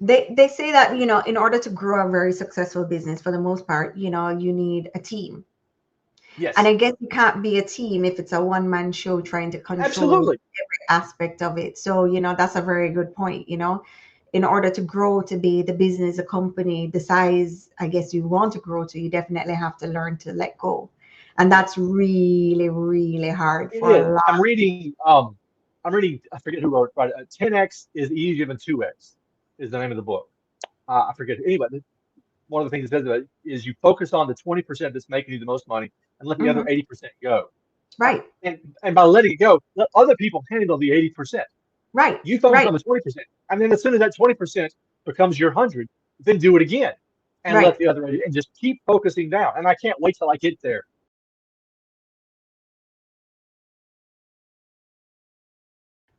they say that, in order to grow a very successful business, for the most part, you need a team. And Yes, I guess you can't be a team if it's a one-man show trying to control absolutely. every aspect of it. So, that's a very good point. In order to grow to be the business, a company, the size, I guess you want to grow to, you definitely have to learn to let go. And that's really, really hard It for a is. lot. I'm reading. I forget who wrote it. Right, 10x is easier than 2x is the name of the book. I forget. Anyway, one of the things it says about it is you focus on the 20% that's making you the most money and let the other Hmm. 80% go. Right, And by letting it go, let other people handle the 80%. right, You focus right, on the 20%. And then as soon as that 20% becomes your 100, then do it again and right. let the other 80 and just keep focusing down. And I can't wait till I get there.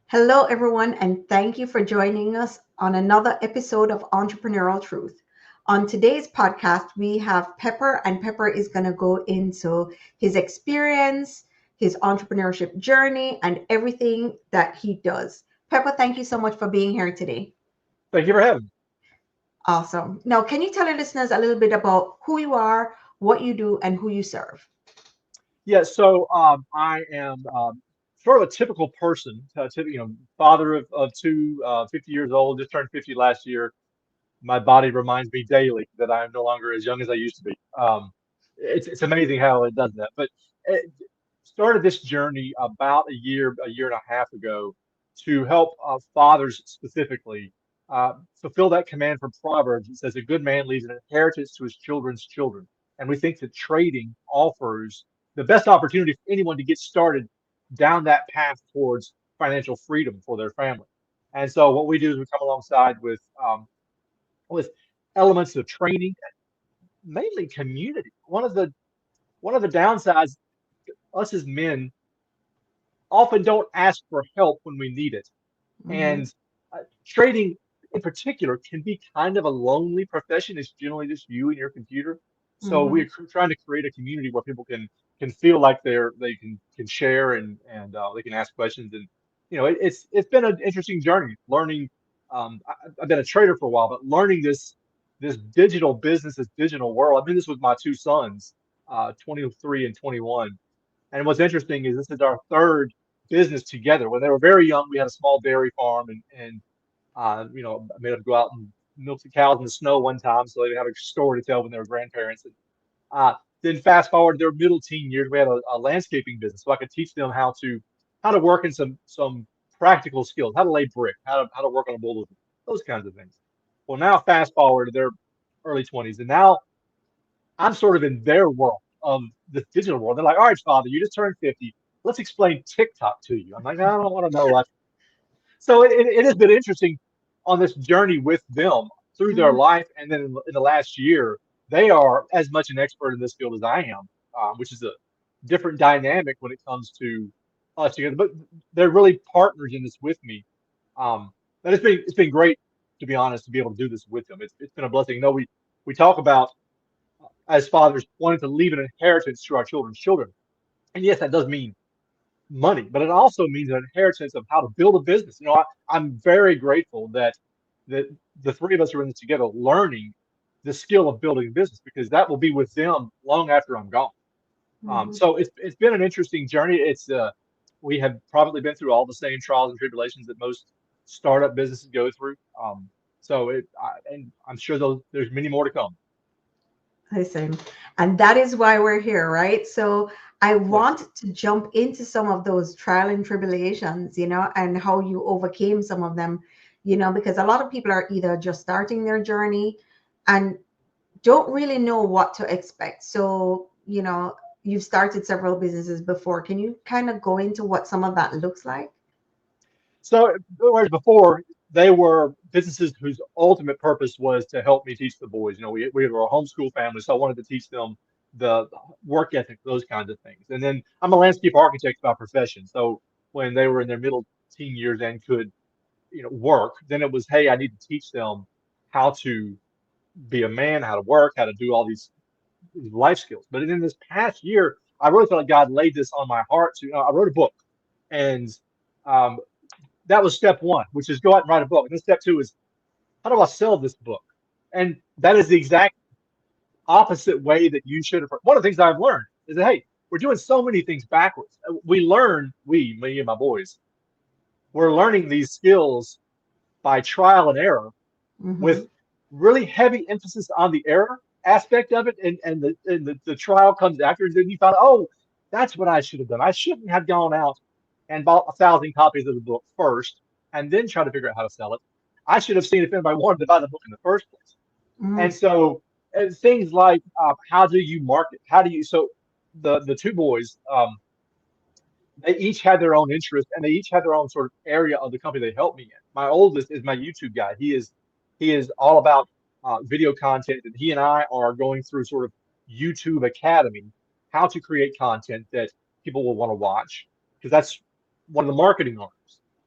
Hello, everyone, and thank you for joining us on another episode of Entrepreneurial Truth. On today's podcast, we have Pepper, and Pepper is going to go into his experience, his entrepreneurship journey, and everything that he does. Pepper, thank you so much for being here today. Thank you for having me. Awesome. Now, can you tell our listeners a little bit about who you are, what you do, and who you serve? Yeah, so I am sort of a typical person, father of two, 50 years old, just turned 50 last year. My body reminds me daily that I am no longer as young as I used to be. It's amazing how it does that. But it started this journey about a year and a half ago to help fathers specifically fulfill that command from Proverbs. It says, "A good man leaves an inheritance to his children's children." And we think that trading offers the best opportunity for anyone to get started down that path towards financial freedom for their family. And so what we do is we come alongside with elements of training, mainly community. One of the downsides, us as men often don't ask for help when we need it, Hmm. and trading in particular can be kind of a lonely profession. It's generally just you and your computer. So Hmm. we're trying to create a community where people can feel like they can share and they can ask questions. And it's been an interesting journey learning. I've been a trader for a while, but learning this digital business, this digital world. I mean, this with my two sons, 23 and 21. And what's interesting is this is our third business together. When they were very young, we had a small dairy farm, and I made them go out and milk the cows in the snow one time so they would have a story to tell when they were grandparents. And then fast forward their middle teen years, we had a landscaping business, so I could teach them how to work in some practical skills, how to lay brick, how to work on a bulldozer, those kinds of things. Well, now fast forward to their early 20s, and now I'm sort of in their world of the digital world. They're like, "All right, father, you just turned 50. Let's explain TikTok to you." I'm like, "No, I don't want to know what." So it has been interesting on this journey with them through their Hmm. life. And then in the last year, they are as much an expert in this field as I am, which is a different dynamic when it comes to us together. But they're really partners in this with me. But it's been great, to be honest, to be able to do this with them. It's been a blessing. We talk about as fathers wanting to leave an inheritance to our children's children. And yes, that does mean money, but it also means an inheritance of how to build a business. I'm very grateful that the three of us are in this together, learning the skill of building a business because that will be with them long after I'm gone. Hmm. So it's been an interesting journey. It's we have probably been through all the same trials and tribulations that most startup businesses go through. And I'm sure there's many more to come. Listen, and that is why we're here, right? So I Yes. want to jump into some of those trial and tribulations, and how you overcame some of them, because a lot of people are either just starting their journey and don't really know what to expect. So, you've started several businesses before. Can you kind of go into what some of that looks like? So, whereas before they were businesses whose ultimate purpose was to help me teach the boys. We were a homeschool family, so I wanted to teach them the work ethic, those kinds of things. And then I'm a landscape architect by profession. So when they were in their middle teen years and could, work, then it was, hey, I need to teach them how to be a man, how to work, how to do all these life skills. But in this past year, I really felt like God laid this on my heart to. I wrote a book, and um, that was step one, which is go out and write a book. And then step two is how do I sell this book? And that is the exact opposite way that you should have. One of the things I've learned is that, hey, we're doing so many things backwards. Me and my boys, we're learning these skills by trial and error Mm-hmm. with really heavy emphasis on the error aspect of it, and the trial comes after, and then you find, oh, that's what I should have done. I shouldn't have gone out and bought 1,000 copies of the book first and then try to figure out how to sell it. I should have seen if anybody wanted to buy the book in the first place. And so things like how do you market? How do you so the two boys, they each had their own interest and they each had their own sort of area of the company they helped me in. My oldest is my YouTube guy. He is all about video content, and he and I are going through sort of YouTube Academy, how to create content that people will want to watch, because that's one of the marketing arms.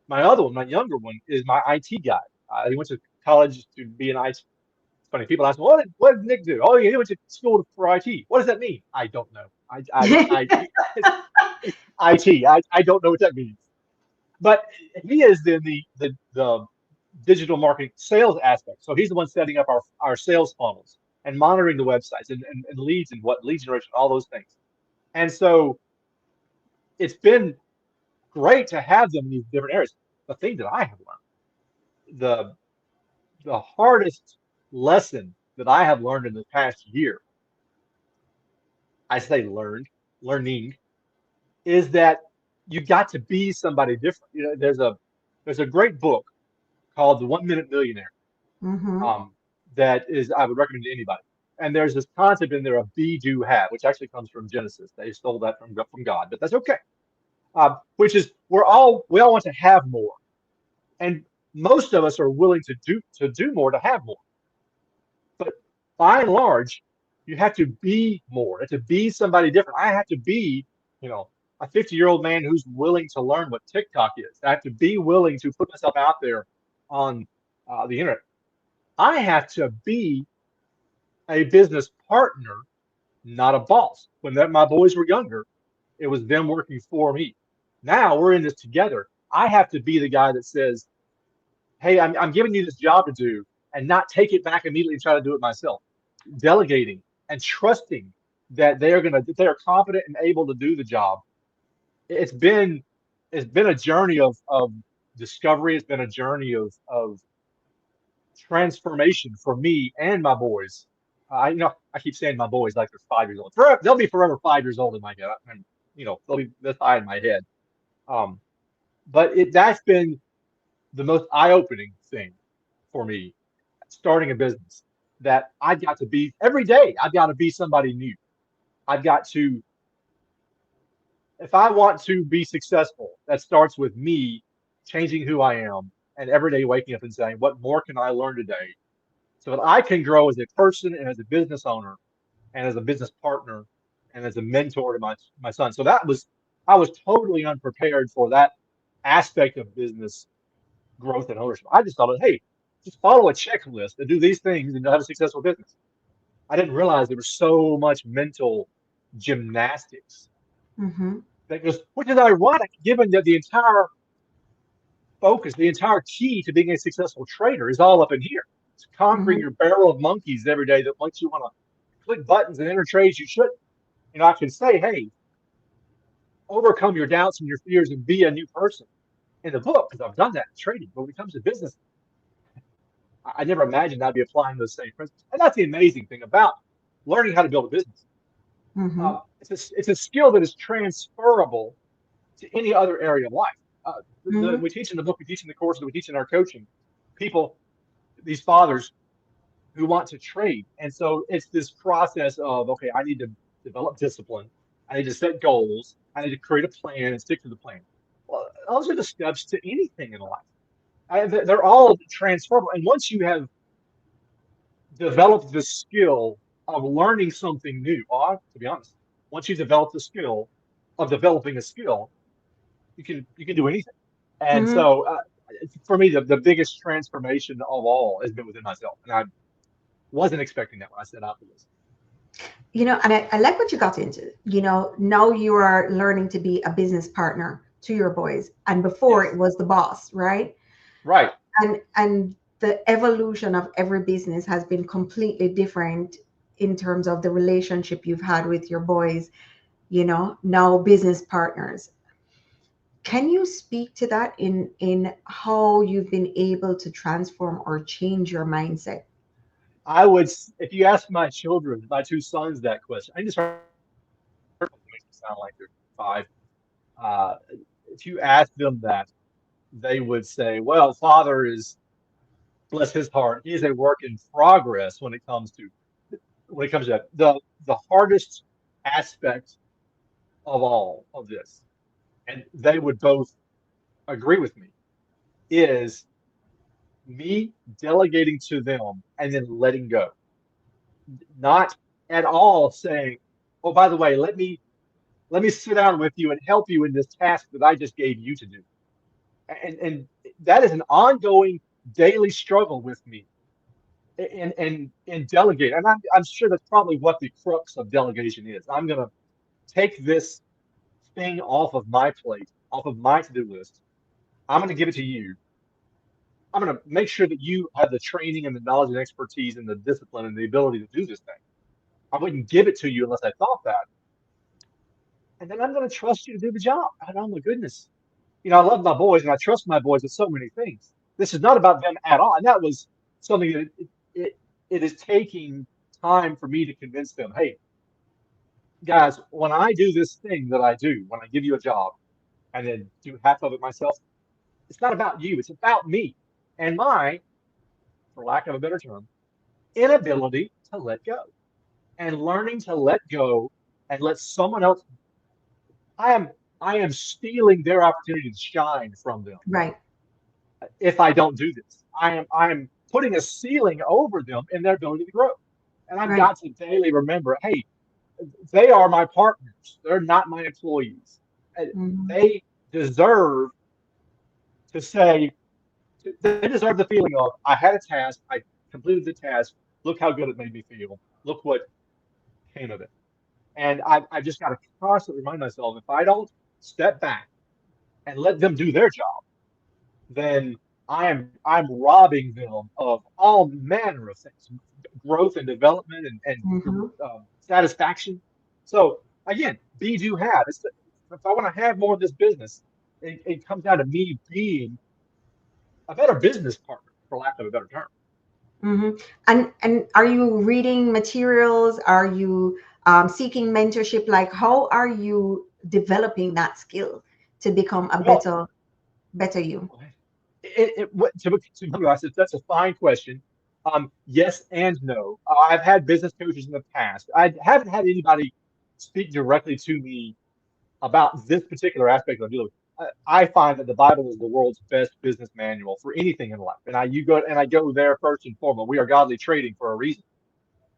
My other one, my younger one, is my IT guy. He went to college to be an IT. It's funny. People ask me, what did Nick do? Oh, yeah, he went to school for IT. What does that mean? I don't know. It's IT. I don't know what that means. But he is in the digital marketing sales aspect. So he's the one setting up our sales funnels and monitoring the websites and leads and what lead generation, all those things. And so it's been great to have them in these different areas. The thing that I have learned, the hardest lesson that I have learned in the past year, I say learning, is that you got to be somebody different. There's a great book called The 1 Minute Millionaire, Mm-hmm. um, that is I would recommend to anybody. And there's this concept in there of be, do, have, which actually comes from Genesis. They stole that from God, but that's okay. Which is we all want to have more, and most of us are willing to do more to have more. But by and large, you have to be more. You have to be somebody different. I have to be, you know, a 50-year-old man who's willing to learn what TikTok is. I have to be willing to put myself out there on the internet. I have to be a business partner, not a boss. My boys were younger, it was them working for me. Now we're in this together. I have to be the guy that says, hey, I'm giving you this job to do, and not take it back immediately and try to do it myself. Delegating and trusting that they are competent and able to do the job. It's been it's been a journey of discovery. It's been a journey of transformation for me and my boys. I keep saying my boys like they're 5 years old. Forever, they'll be forever 5 years old in my head, and they'll be this high in my head. Um, but that's been the most eye-opening thing for me, starting a business. That I've got to be every day. I've got to be somebody new. I've got to, if I want to be successful, that starts with me changing who I am and every day waking up and saying, what more can I learn today so that I can grow as a person and as a business owner and as a business partner and as a mentor to my son. So I was totally unprepared for that aspect of business growth and ownership. I just thought, hey, just follow a checklist and do these things and you'll have a successful business. I didn't realize there was so much mental gymnastics Mm-hmm. which is ironic given that the entire focus, the entire key to being a successful trader is all up in here. It's conquering Mm-hmm. your barrel of monkeys every day that once you want to click buttons and enter trades, you should. I can say, hey, overcome your doubts and your fears and be a new person in the book because I've done that in trading. But when it comes to business, I never imagined I'd be applying those same principles. And that's the amazing thing about learning how to build a business. Mm-hmm. It's a skill that is transferable to any other area of life. We teach in the book, we teach in the courses, we teach in our coaching, people, these fathers who want to trade. And so it's this process of, okay, I need to develop discipline. I need to set goals. I need to create a plan and stick to the plan. Well, those are the steps to anything in life. They're all transferable. And once you have developed the skill of learning something new, or to be honest, once you develop the skill of developing a skill, you can do anything. And Mm-hmm. so for me, the biggest transformation of all has been within myself. And I wasn't expecting that when I set out for this. And I like what you got into. Now you are learning to be a business partner to your boys, and before Yes. it was the boss, right? Right. And the evolution of every business has been completely different in terms of the relationship you've had with your boys, now business partners. Can you speak to that in how you've been able to transform or change your mindset? If you ask my children, my two sons, that question, I just heard it makes me sound like they're 5. Uh, if you ask them that, they would say, "Well, father is, bless his heart, he is a work in progress when it comes to that." The hardest aspect of all of this, and they would both agree with me, is me delegating to them and then letting go. Not at all saying, "Oh, by the way, let me sit down with you and help you in this task that I just gave you to do." And that is an ongoing daily struggle with me in delegate. And I'm sure that's probably what the crux of delegation is. I'm gonna take this thing off of my plate, off of my to-do list. I'm gonna give it to you. I'm gonna make sure that you have the training and the knowledge and expertise and the discipline and the ability to do this thing. I wouldn't give it to you unless I thought that. And then I'm gonna trust you to do the job. Oh my goodness. I love my boys and I trust my boys with so many things. This is not about them at all. And that was something that it, it is taking time for me to convince them, hey, guys, when I do this thing that I do, when I give you a job and then do half of it myself, it's not about you. It's about me and my, for lack of a better term, inability to let go and learning to let go and let someone else. I am I am stealing their opportunity to shine from them Right, if I don't do this. I am putting a ceiling over them in their ability to grow. And I've right. got to daily remember, hey, they are my partners. They're not my employees. Hmm. They deserve to say, they deserve the feeling of, I had a task, I completed the task, look how good it made me feel. Look what came of it. And I just got to constantly remind myself, if I don't step back and let them do their job, then I'm robbing them of all manner of things, growth and development and Hmm. satisfaction. So again, be do have. If I want to have more of this business, it comes down to me being a better business partner, for lack of a better term. Hmm. And are you reading materials? Are you seeking mentorship? Like, how are you developing that skill to become a Well, better you? to I said that's a fine question. Yes and no. I've had business coaches in the past. I haven't had anybody speak directly to me about this particular aspect of dealing with. I find that the Bible is the world's best business manual for anything in life, and I go there first and foremost. We are godly trading for a reason.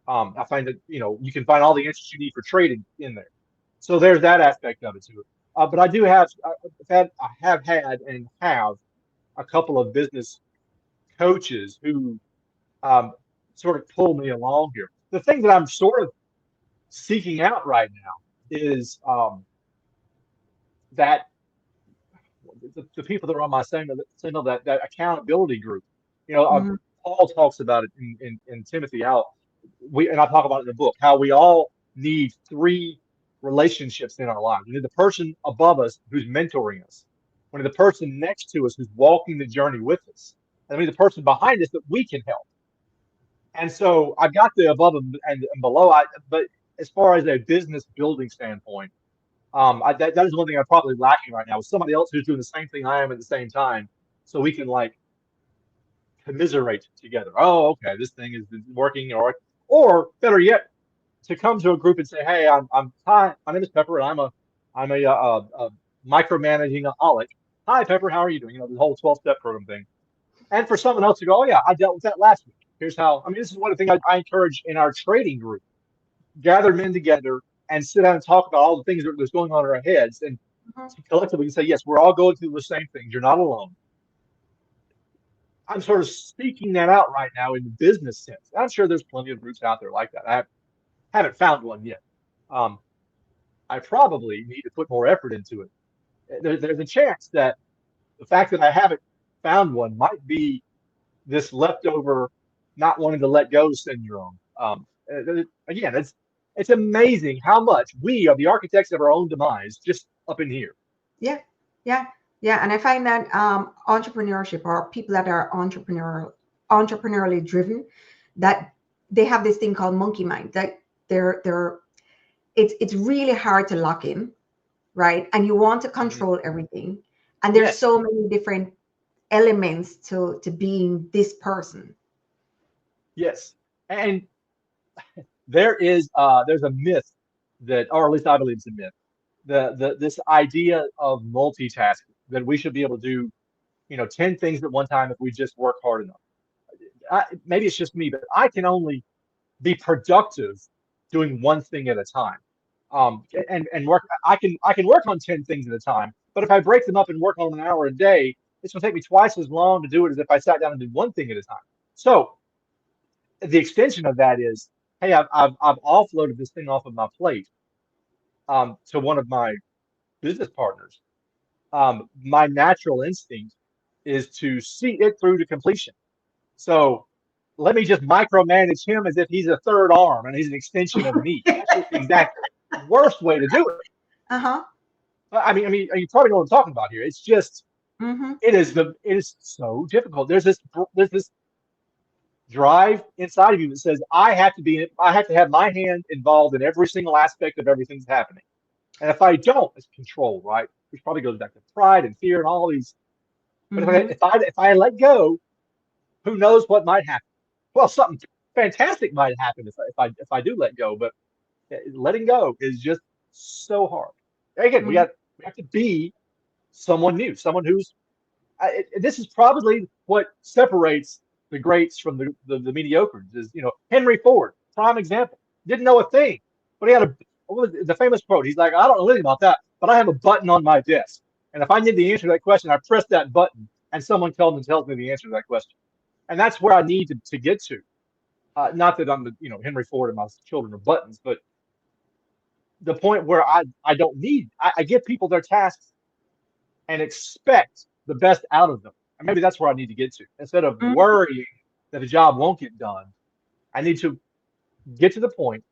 I find that you can find all the answers you need for trading in there. So there's that aspect of it to it. But I do have I have had and have a couple of business coaches who um, sort of pull me along here. The thing that I'm sort of seeking out right now is that the people that are on my signal that accountability group. You know, Hmm. Paul talks about it in Timothy how and I talk about it in the book how we all need 3 relationships in our lives. We need the person above us who's mentoring us. We need the person next to us who's walking the journey with us, and we need the person behind us that we can help. And so I've got the above and below. But as far as a business building standpoint, that is one thing I'm probably lacking right now with somebody else who's doing the same thing I am at the same time, so we can like commiserate together. Oh, okay, this thing is working, or better yet, to come to a group and say, hey, hi, my name is Pepper, and I'm a micromanaging aholic. Hi, Pepper, how are you doing? The whole 12-step program thing. And for someone else to go, oh yeah, I dealt with that last week. Here's how. I mean, this is one of the things I encourage in our trading group: gather men together and sit down and talk about all the things that's going on in our heads, and collectively say, yes, we're all going through the same things. You're not alone. I'm sort of seeking that out right now in the business sense. I'm sure there's plenty of groups out there like that. Haven't found one yet. Um, I probably need to put more effort into it. There's a chance that the fact that I haven't found one might be this leftover, not wanting to let go syndrome. Again, it's amazing how much we are the architects of our own demise just up in here. Yeah, yeah, yeah. And I find that entrepreneurship, or people that are entrepreneurially driven, that they have this thing called monkey mind. That they're it's really hard to lock in, right? And you want to Mhm. control everything. And there's Yes, so many different elements to being this person. yes. And there's a myth that, or at least I believe it's a myth, the this idea of multitasking, that we should be able to do, 10 things at one time if we just work hard enough. Maybe it's just me, but I can only be productive doing one thing at a time. And work. I can work on 10 things at a time, but if I break them up and work on an hour a day, it's going to take me twice as long to do it as if I sat down and did one thing at a time. So the extension of that is, hey, I've offloaded this thing off of my plate, to one of my business partners. My natural instinct is to see it through to completion. So let me just micromanage him as if he's a third arm and he's an extension of me. That's just the exact worst way to do it. Uh-huh. I mean, you probably know what I'm talking about here. It's just, Mm-hmm. it is so difficult. There's this drive inside of you that says, I have to have my hand involved in every single aspect of everything that's happening. And if I don't, it's control, right? Which probably goes back to pride and fear and all these. But Mm-hmm. if I let go, who knows what might happen? Well, something fantastic might happen if I do let go. But letting go is just so hard. Again, Mm-hmm. we have to be someone new, someone who's. This is probably what separates the greats from the mediocres. Is, Henry Ford, prime example, didn't know a thing, but he had a what was the famous quote. He's like, I don't know anything about that, but I have a button on my desk, and if I need the answer to that question, I press that button, and someone tells me the answer to that question. And that's where I need to get to. Not that I'm the Henry Ford and my children are buttons, but the point where I don't need I give people their tasks and expect the best out of them. And maybe that's where I need to get to. Instead of worrying that a job won't get done, I need to get to the point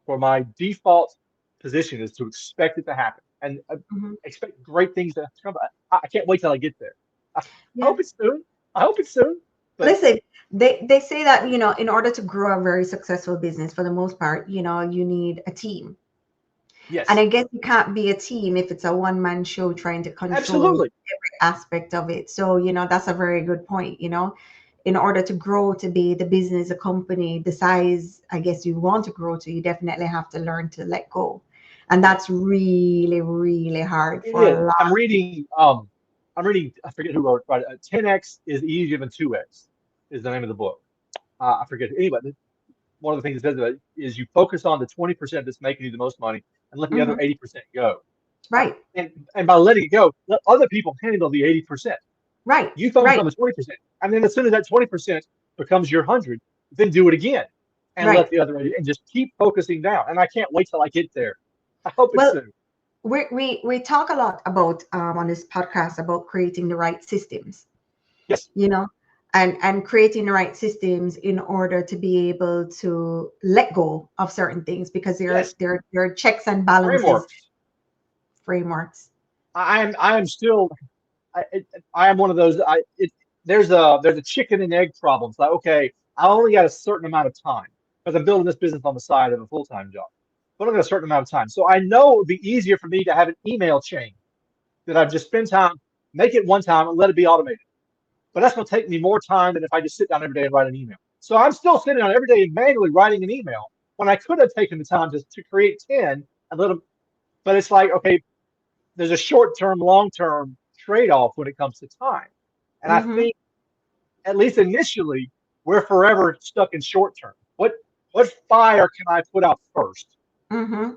where my default position is to expect it to happen and Mm-hmm. expect great things to come. I can't wait till I get there. I Yeah. hope it's soon. I hope it's soon. But Listen, they say that, in order to grow a very successful business, for the most part, you need a team. And yes, I guess you can't be a team if it's a one-man show trying to control absolutely. every aspect of it. So, that's a very good point. In order to grow to be the business, a company, the size, I guess you want to grow to, you definitely have to learn to let go. And that's Yes, really, really hard it for a is. lot. I'm reading. I forget who wrote it. But 10x is easier than 2x is the name of the book. I forget. Anyway, one of the things it says about it is you focus on the 20% that's making you the most money and let the other Hmm. 80% go. Right, And by letting it go, let other people handle the 80%. right, You focus right, on the 20%. And then as soon as that 20% becomes your 100, then do it again and let right. the other 80 and just keep focusing down. And I can't wait till I get there. I hope it's Well, soon. we talk a lot about on this podcast about creating the right systems, Yes, you know, and creating the right systems in order to be able to let go of certain things, because yes. there are checks and balances, Frameworks. frameworks. I am still I am one of those. There's a chicken and egg problem. It's like, okay, I only got a certain amount of time because I'm building this business on the side of a full-time job, but I only got a certain amount of time. So I know it would be easier for me to have an email chain that I've just spend time, make it one time, and let it be automated. But that's going to take me more time than if I just sit down every day and write an email. So I'm still sitting down every day and manually writing an email when I could have taken the time to create 10 and let them. But it's like, okay, there's a short-term, long-term trade-off when it comes to time. And I Mm-hmm. think, at least initially, we're forever stuck in short term. What fire can I put out first, Mm-hmm.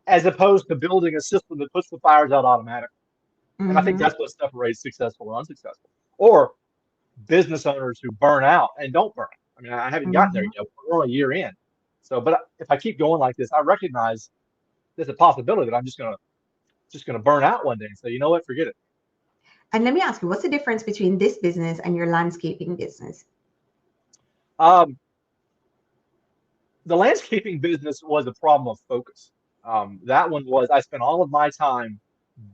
as opposed to building a system that puts the fires out automatically? And I think Mm-hmm. that's what separates successful and unsuccessful, or business owners who burn out and don't burn. I mean, I haven't gotten there Mm-hmm. yet. We're only a year in. So, but if I keep going like this, I recognize there's a possibility that I'm just gonna burn out one day and say, you know what, forget it. And let me ask you, what's the difference between this business and your landscaping business? Um, the landscaping business was a problem of focus. That one was I spent all of my time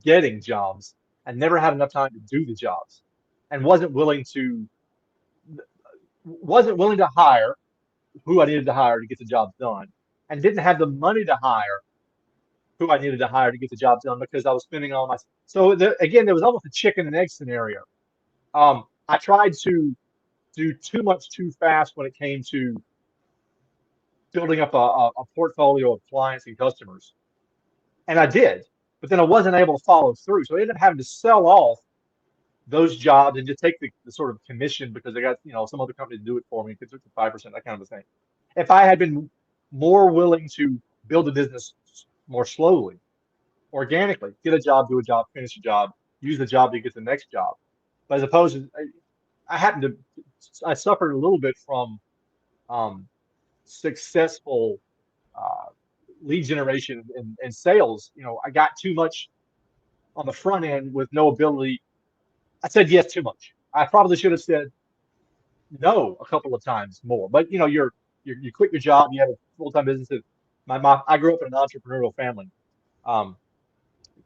getting jobs and never had enough time to do the jobs, and wasn't willing to hire who I needed to hire to get the job done, and didn't have the money to hire who I needed to hire to get the job done because I was spending all my. So again, there was almost a chicken and egg scenario. I tried to do too much too fast when it came to building up a portfolio of clients and customers, and I did, but then I wasn't able to follow through. So I ended up having to sell off those jobs and just take the sort of commission because I got some other company to do it for me. It took the 5%, that kind of a thing. If I had been more willing to build a business more slowly, organically, get a job, do a job, finish a job, use the job to get the next job. But as opposed to, I suffered a little bit from um, successful uh, lead generation and sales. I got too much on the front end with no ability. I said yes too much. I probably should have said no a couple of times more. But you quit your job, you have a full-time business. My mom, I grew up in an entrepreneurial family. Um,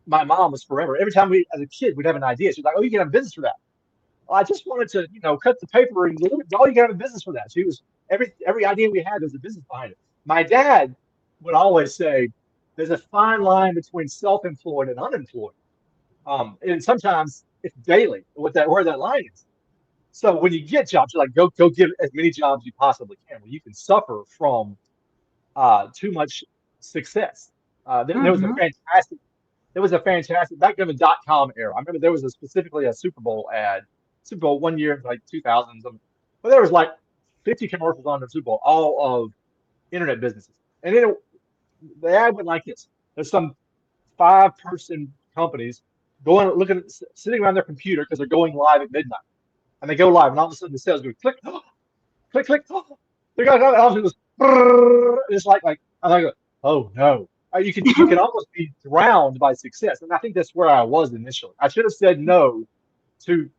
my mom was forever. Every time as a kid, we'd have an idea. She's like, "Oh, you can have a business for that." Well, I just wanted to, cut the paper and deliver. Oh, you can have a business for that. She was every idea we had, there's a business behind it. My dad would always say, "There's a fine line between self-employed and unemployed." And sometimes it's daily where that line is. So when you get jobs, you're like, go get as many jobs you possibly can. Well, you can suffer from too much success. Mm-hmm. There was a fantastic back in the .com era. I remember there was specifically a Super Bowl ad, Super Bowl one year like 2000s, but there was like 50 commercials on the Super Bowl, all of internet businesses, and then the ad went like this: there's some 5-person companies sitting around their computer because they're going live at midnight, and they go live, and all of a sudden the sales go click, click, click. The guy all it was, it's like I'm like, oh no. You can almost be drowned by success, and I think that's where I was initially. I should have said no to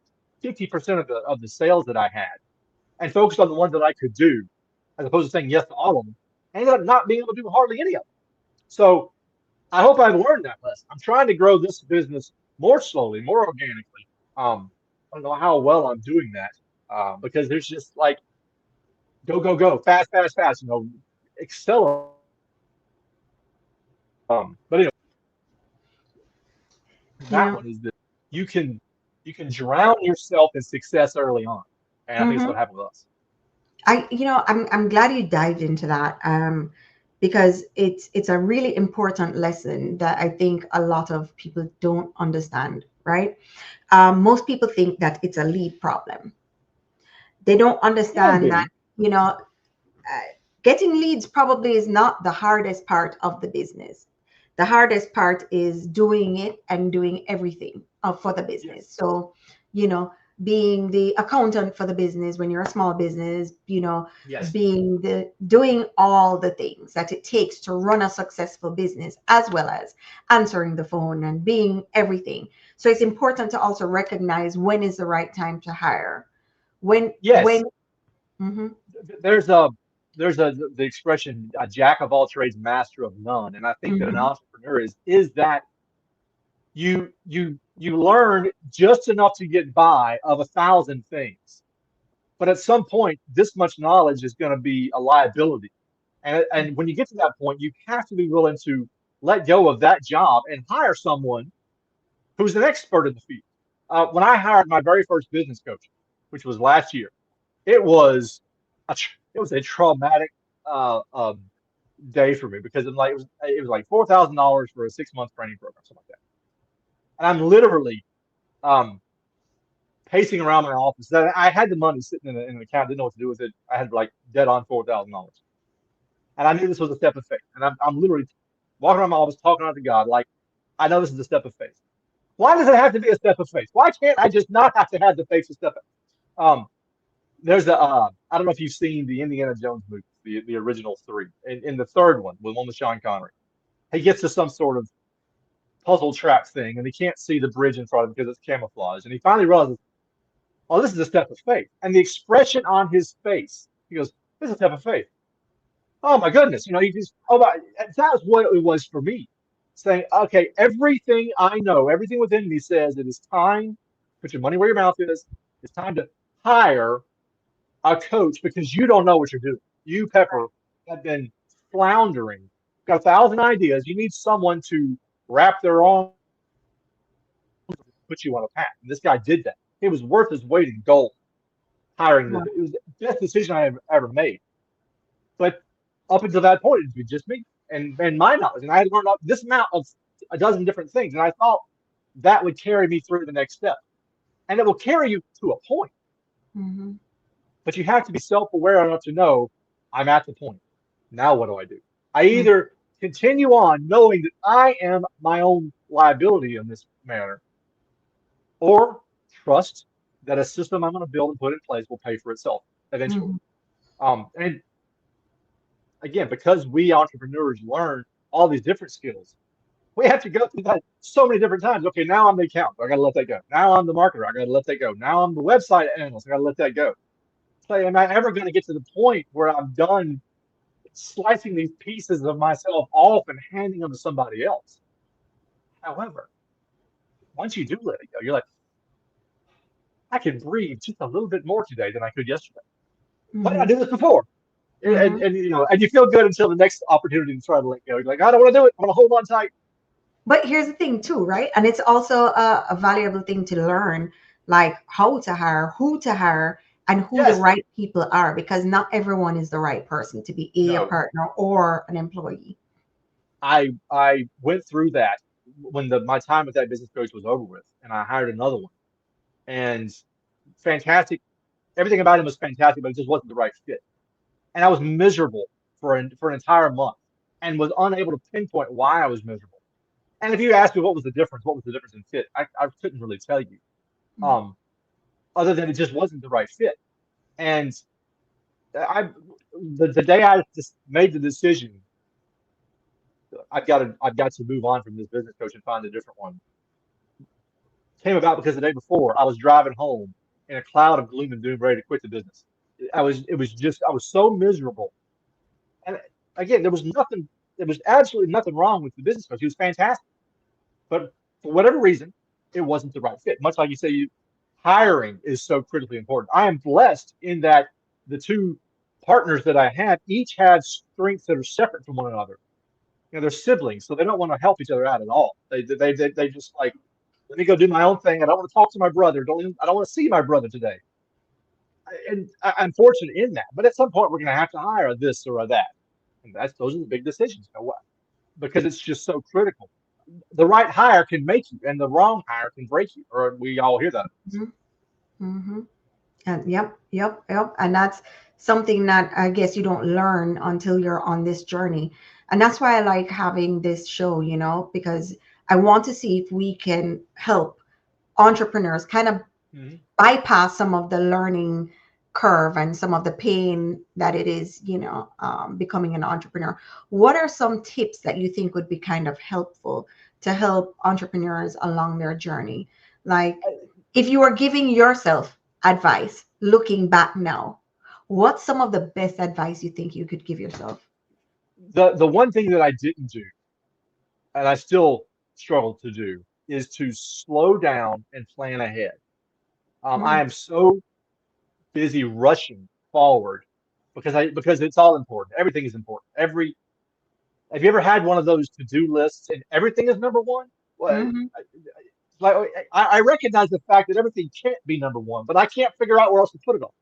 50% of the sales that I had and focused on the ones that I could do, as opposed to saying yes to all of them. I ended up not being able to do hardly any of them. So I hope I've learned that lesson. I'm trying to grow this business more slowly, more organically. I don't know how well I'm doing that because there's just like go, go, go, fast, fast, fast, accelerate. But anyway, You that know, one is that you can you can drown yourself in success early on, and I think that's mm-hmm. what happened with us. I'm glad you dived into that, because it's a really important lesson that I think a lot of people don't understand, right? Most people think that it's a lead problem. They don't Can understand that, be, you know, getting leads probably is not the hardest part of the business. The hardest part is doing it and doing everything for the business. yes, So, you know, being the accountant for the business when you're a small business, yes, being the doing all the things that it takes to run a successful business, as well as answering the phone and being everything. So it's important to also recognize when is the right time to hire. When yes. mhm, There's a the expression a jack of all trades, master of none, and I think that an mhm, entrepreneur is that you learn just enough to get by of 1,000 things. But at some point, this much knowledge is going to be a liability. And when you get to that point, you have to be willing to let go of that job and hire someone who's an expert in the field. When I hired my very first business coach, which was last year, it was it was a traumatic uh, um, day for me because it was like $4,000 for a 6 month training program, something like that. And I'm literally um, pacing around my office. I had the money sitting in an account, didn't know what to do with it. I had like dead on $4,000, and I knew this was a step of faith. And I'm literally walking around my office talking out to God, like I know this is a step of faith. Why does it have to be a step of faith? Why can't I just not have to have the faith to step of? There's I don't know if you've seen the Indiana Jones movies, the original three, in the third one, the one with Sean Connery. He gets to some sort of puzzle trap thing, and he can't see the bridge in front of him because it's camouflage. And he finally realizes, oh, this is a step of faith. And the expression on his face, he goes, this is a step of faith. Oh my goodness, you know, you just, oh my, that was what it was for me. Saying, okay, everything I know, everything within me says it is time, put your money where your mouth is, it's time to hire a coach because you don't know what you're doing. You, Pepper, have been floundering, got 1,000 ideas. You need someone to wrap their arms, put you on a path. And this guy did that. It was worth his weight in gold hiring this. Wow. It was the best decision I ever made. But up until that point, it was just me and my knowledge. And I had learned this amount of a dozen different things. And I thought that would carry me through the next step. And it will carry you to a point. Mhm. But you have to be self-aware enough to know I'm at the point. Now what do I do? I Mhm. either continue on knowing that I am my own liability in this manner, or trust that a system I'm going to build and put in place will pay for itself eventually. Mhm. And again, because we entrepreneurs learn all these different skills, we have to go through that so many different times. Okay, now I'm the accountant. I got to let that go. Now I'm the marketer. I got to let that go. Now I'm the website analyst. I got to let that go. So am I ever going to get to the point where I'm done slicing these pieces of myself off and handing them to somebody else? However, once you do let it go, you're like, I can breathe just a little bit more today than I could yesterday. Why did I Mhm. do this before? Mhm. And you know, and you feel good until the next opportunity to try to let go. You're like, I don't want to do it. I'm going to hold on tight. But here's the thing too, right? And it's also a valuable thing to learn, like how to hire, who to hire, and who the Yes, right people are, because not everyone is the right person to be a no, partner or an employee. I went through that when my time with that business coach was over with, and I hired another one. And fantastic, everything about him was fantastic, but it just wasn't the right fit. And I was miserable for an entire month, and was unable to pinpoint why I was miserable. And if you ask me what was the difference in fit, I couldn't really tell you, Mm. um, other than it just wasn't the right fit. And I, the day I just made the decision, I've got to move on from this business coach and find a different one, came about because the day before I was driving home in a cloud of gloom and doom, ready to quit the business. It was just, I was so miserable. And again, there was absolutely nothing wrong with the business coach. He was fantastic. But for whatever reason, it wasn't the right fit. Much like you say, hiring is so critically important. I am blessed in that the two partners that I had each had strengths that are separate from one another. You know, they're siblings, so they don't want to help each other out at all. They just like, let me go do my own thing. I don't want to talk to my brother. I don't want to see my brother today. And I'm fortunate in that. But at some point, we're going to have to hire a this or a that, and those are the big decisions. You know what? Because it's just so critical. The right hire can make you, and the wrong hire can break you. Or we all hear that. Mhm. Mhm. And yep. And that's something that I guess you don't learn until you're on this journey. And that's why I like having this show, because I want to see if we can help entrepreneurs kind of Mm-hmm. bypass some of the learning curve and some of the pain that it is, becoming an entrepreneur. What are some tips that you think would be kind of helpful to help entrepreneurs along their journey? Like, if you were giving yourself advice looking back now, what's some of the best advice you think you could give yourself? The one thing that I didn't do, and I still struggle to do, is to slow down and plan ahead. I Mm, am so busy rushing forward because it's all important. Everything is important. Have you ever had one of those to-do lists and everything is number one? Well, mhm, like I recognize the fact that everything can't be number one, but I can't figure out where else to put it all.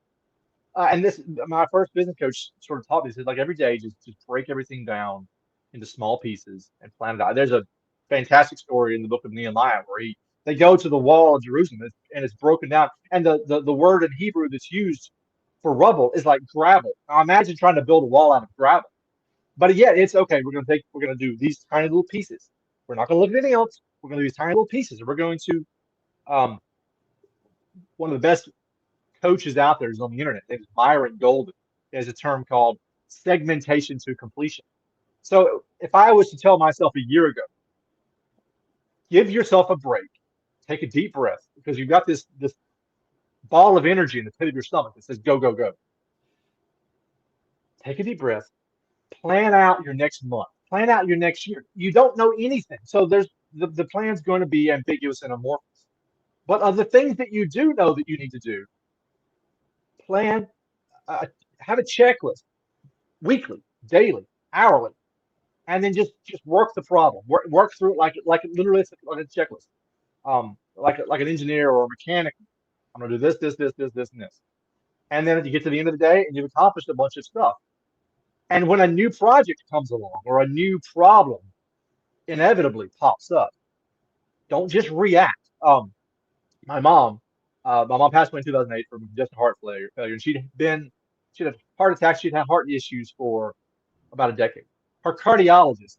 And this, my first business coach sort of taught me, said like every day, just break everything down into small pieces and plan it out. There's a fantastic story in the book of Nehemiah where they go to the wall of Jerusalem and it's broken down. And the word in Hebrew that's used for rubble is like gravel. Now imagine trying to build a wall out of gravel. But yet it's okay. We're gonna do these tiny little pieces. We're not gonna look at anything else. We're gonna do these tiny little pieces. And we're going to um, one of the best coaches out there is on the internet. Named Myron Golden. He has a term called segmentation to completion. So if I was to tell myself a year ago, Give yourself a break. Take a deep breath because you've got this ball of energy in the pit of your stomach that says go, go, go. Take a deep breath. Plan out your next month. Plan out your next year. You don't know anything. So the plan's going to be ambiguous and amorphous. But of the things that you do know that you need to do, plan, uh, have a checklist weekly, daily, hourly, and then just work the problem. Work through it like literally like a checklist. Like an engineer or a mechanic. I'm gonna do this, and this. And then you get to the end of the day and you've accomplished a bunch of stuff. And when a new project comes along or a new problem inevitably pops up, don't just react. My mom, my mom passed away in 2008 from just heart failure, and she'd had heart attacks, she'd had heart issues for about a decade. Her cardiologist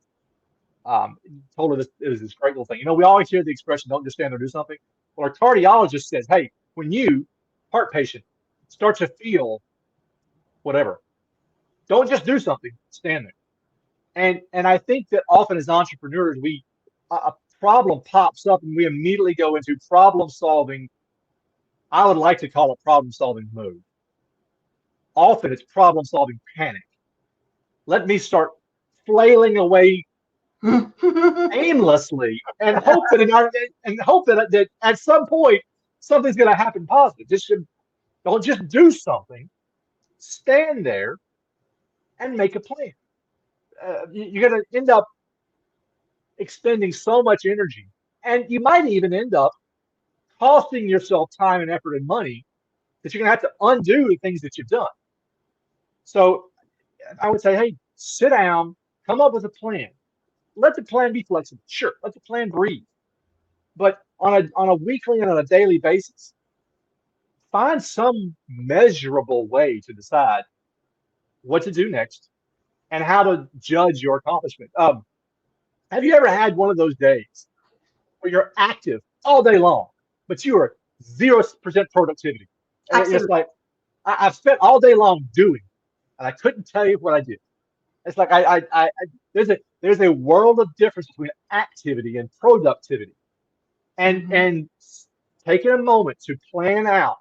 told her this, it was this great little thing. You know, we always hear the expression, don't just stand there, do something. Well, our cardiologist says, hey, when you, heart patient, start to feel whatever, don't just do something, stand there. And I think that often as entrepreneurs, a problem pops up and we immediately go into problem solving. I would like to call it problem solving mode. Often it's problem solving panic. Let me start flailing away aimlessly and hope that at some point something's going to happen positive. Don't just do something. Stand there and make a plan. You're going to end up expending so much energy, and you might even end up costing yourself time and effort and money that you're going to have to undo the things that you've done. So I would say, hey, sit down, come up with a plan. Let the plan be flexible. Sure, let the plan breathe. But on a weekly and on a daily basis, find some measurable way to decide what to do next and how to judge your accomplishment. Have you ever had one of those days where you're active all day long, but you are 0% productivity? And it's Absolutely. like, I've spent all day long doing, and I couldn't tell you what I did. It's like there's a world of difference between activity and productivity, Hmm. and taking a moment to plan out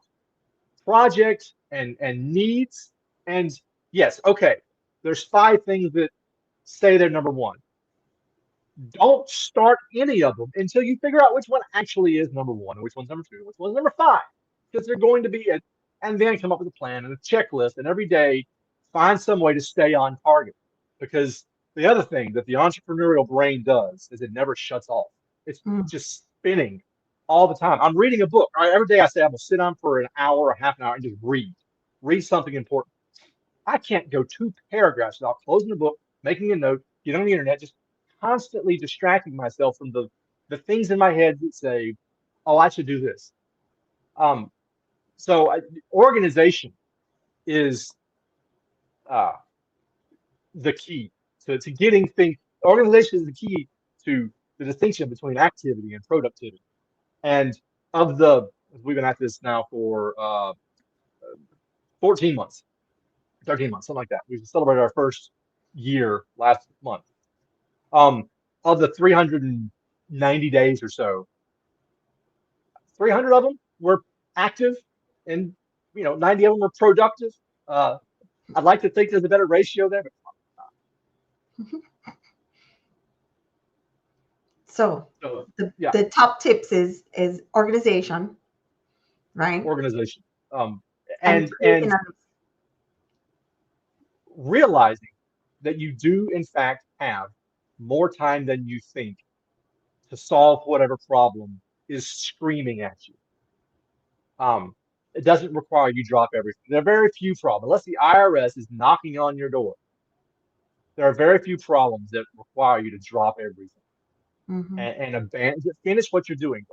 projects and needs. And yes, okay, there's 5 things that say they're number one. Don't start any of them until you figure out which one actually is number one, and which one's number two, and which one's number five, because they're going to be it. And then come up with a plan and a checklist, and every day find some way to stay on target. Because the other thing that the entrepreneurial brain does is it never shuts off. It's just spinning all the time. I'm reading a book. All right, every day I say I'm gonna sit down for an hour or half an hour and just read something important. I can't go 2 paragraphs without closing the book, making a note, get on the internet, just constantly distracting myself from the things in my head that say, "Oh, I should do this." Um, so organization is uh, the key to getting things. Organization is the key to the distinction between activity and productivity. And of the, we've been at this now for 14 months, 13 months, something like that. We celebrated our first year last month. Um, of the 390 days or so, 300 of them were active, and 90 of them were productive. Uh, I'd like to think there's a better ratio there, but So so the yeah, the top tips is organization, right? organization, And and realizing that you do in fact have more time than you think to solve whatever problem is screaming at you. It doesn't require you drop everything. There are very few problems, unless the IRS is knocking on your door. There are very few problems that require you to drop everything mm-hmm. and abandon, finish what you're doing.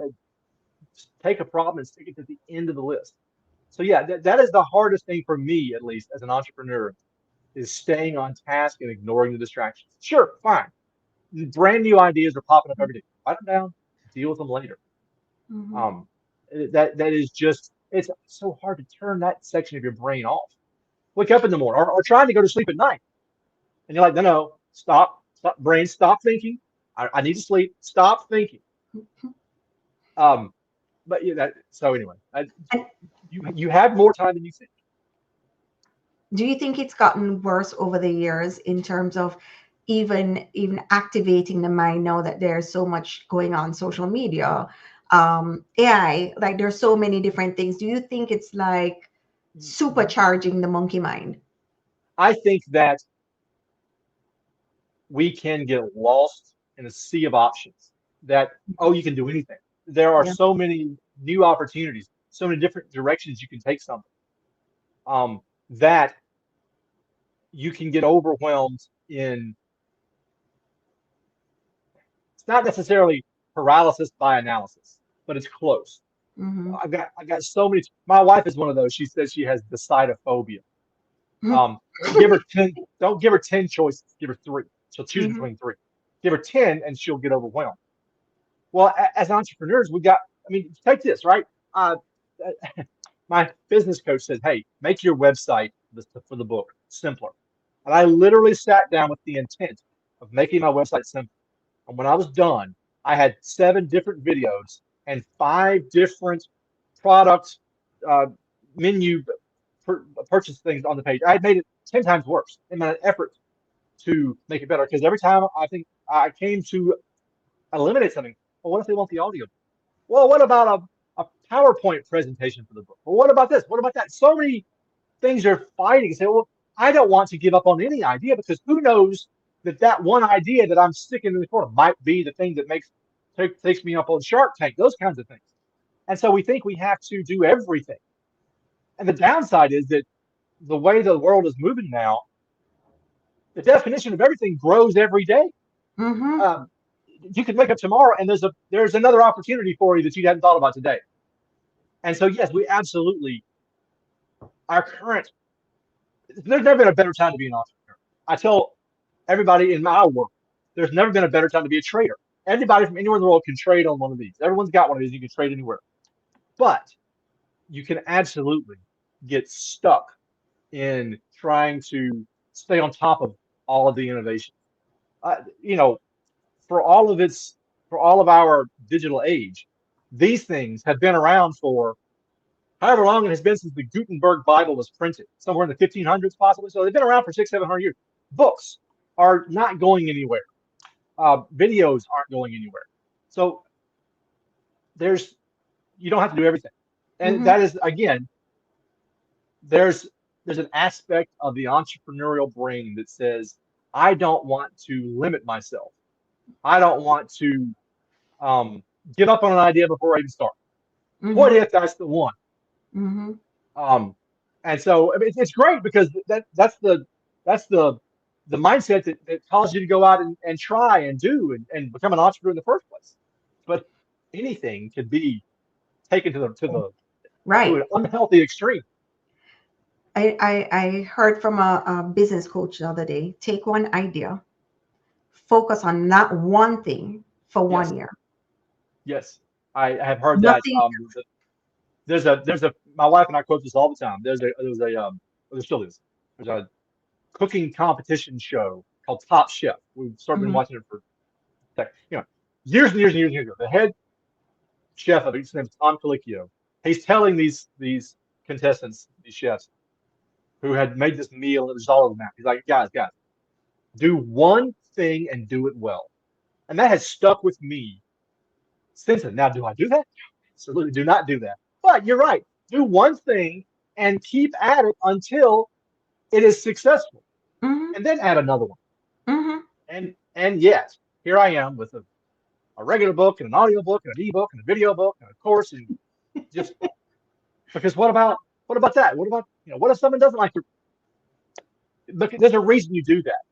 Take a problem and stick it to the end of the list. So yeah, that is the hardest thing for me, at least as an entrepreneur, is staying on task and ignoring the distractions. Sure, fine. Brand new ideas are popping up every day. Write them down, deal with them later. Mm-hmm. Um, that is just, it's so hard to turn that section of your brain off. Wake up in the morning or trying to go to sleep at night. And you're like, no, no, stop, brain, stop thinking. I need to sleep. Stop thinking. Um, but yeah, so anyway, And you have more time than you think. do you think it's gotten worse over the years in terms of even activating the mind now that there's so much going on social media, AI, like there's so many different things. Do you think it's like supercharging the monkey mind? I think that we can get lost in a sea of options that, oh, you can do anything. There are Yeah. so many new opportunities, so many different directions you can take something, that you can get overwhelmed in, it's not necessarily paralysis by analysis, but it's close. Mm-hmm. I got so many. My wife is one of those. She says she has decidophobia. Don't give her 10 choices. Give her three. She'll choose Mm-hmm. between three. Give her 10 and she'll get overwhelmed. Well, as entrepreneurs, I mean, take this, right? Uh, my business coach said, hey, make your website for the book simpler. And I literally sat down with the intent of making my website simple. And when I was done, I had 7 different videos and 5 different product uh, menu purchase things on the page. I had made it 10 times worse in my effort to make it better. Because every time I think I came to eliminate something, well, what if they want the audio? Well, what about a PowerPoint presentation for the book? Well, what about this? What about that? So many things are fighting. Say, well, I don't want to give up on any idea because who knows that one idea that I'm sticking in the corner might be the thing that takes me up on Shark Tank, those kinds of things. And so we think we have to do everything. And the downside is that the way the world is moving now, the definition of everything grows every day. Mm-hmm. Um, you could wake up tomorrow and there's another opportunity for you that you hadn't thought about today. And so yes, we absolutely our current. There's never been a better time to be an entrepreneur. I tell everybody in my work, there's never been a better time to be a trader. Anybody from anywhere in the world can trade on one of these. Everyone's got one of these. You can trade anywhere, but you can absolutely get stuck in trying to stay on top of all of the innovation. You know, for all of its for all of our digital age, these things have been around for however long it has been since the Gutenberg Bible was printed, somewhere in the 1500s possibly. So they've been around for 600, 700 years. Books are not going anywhere. Videos aren't going anywhere. So there's you don't have to do everything, and Mm-hmm. that is again there's there's an aspect of the entrepreneurial brain that says I don't want to limit myself. I don't want to um, give up on an idea before I even start. What Mm-hmm. if that's the one? Mm-hmm. Um, and so I mean, it's great because that's the mindset that calls you to go out and try and do and become an entrepreneur in the first place. But anything could be taken to Right. an unhealthy extreme. I heard from a business coach the other day, take one idea, focus on that one thing for Yes, 1 year. yes, I have heard that. Nothing. There's a my wife and I quote this all the time. There still is. There's a cooking competition show called Top Chef. We've started been Mhm, watching it for years and years and years and years ago. The head chef of it, his name is Tom Colicchio. He's telling these contestants, these chefs who had made this meal and it was all over the map. He's like, guys, do one thing and do it well. And that has stuck with me since then. Now, do I do that? Absolutely do not do that. But you're right. Do one thing and keep at it until it is successful. mhm, And then add another one. mhm. And yet, here I am with a regular book and an audio book and an ebook and a video book and a course and just because what about that? What about what if someone doesn't like your look? There's a reason you do that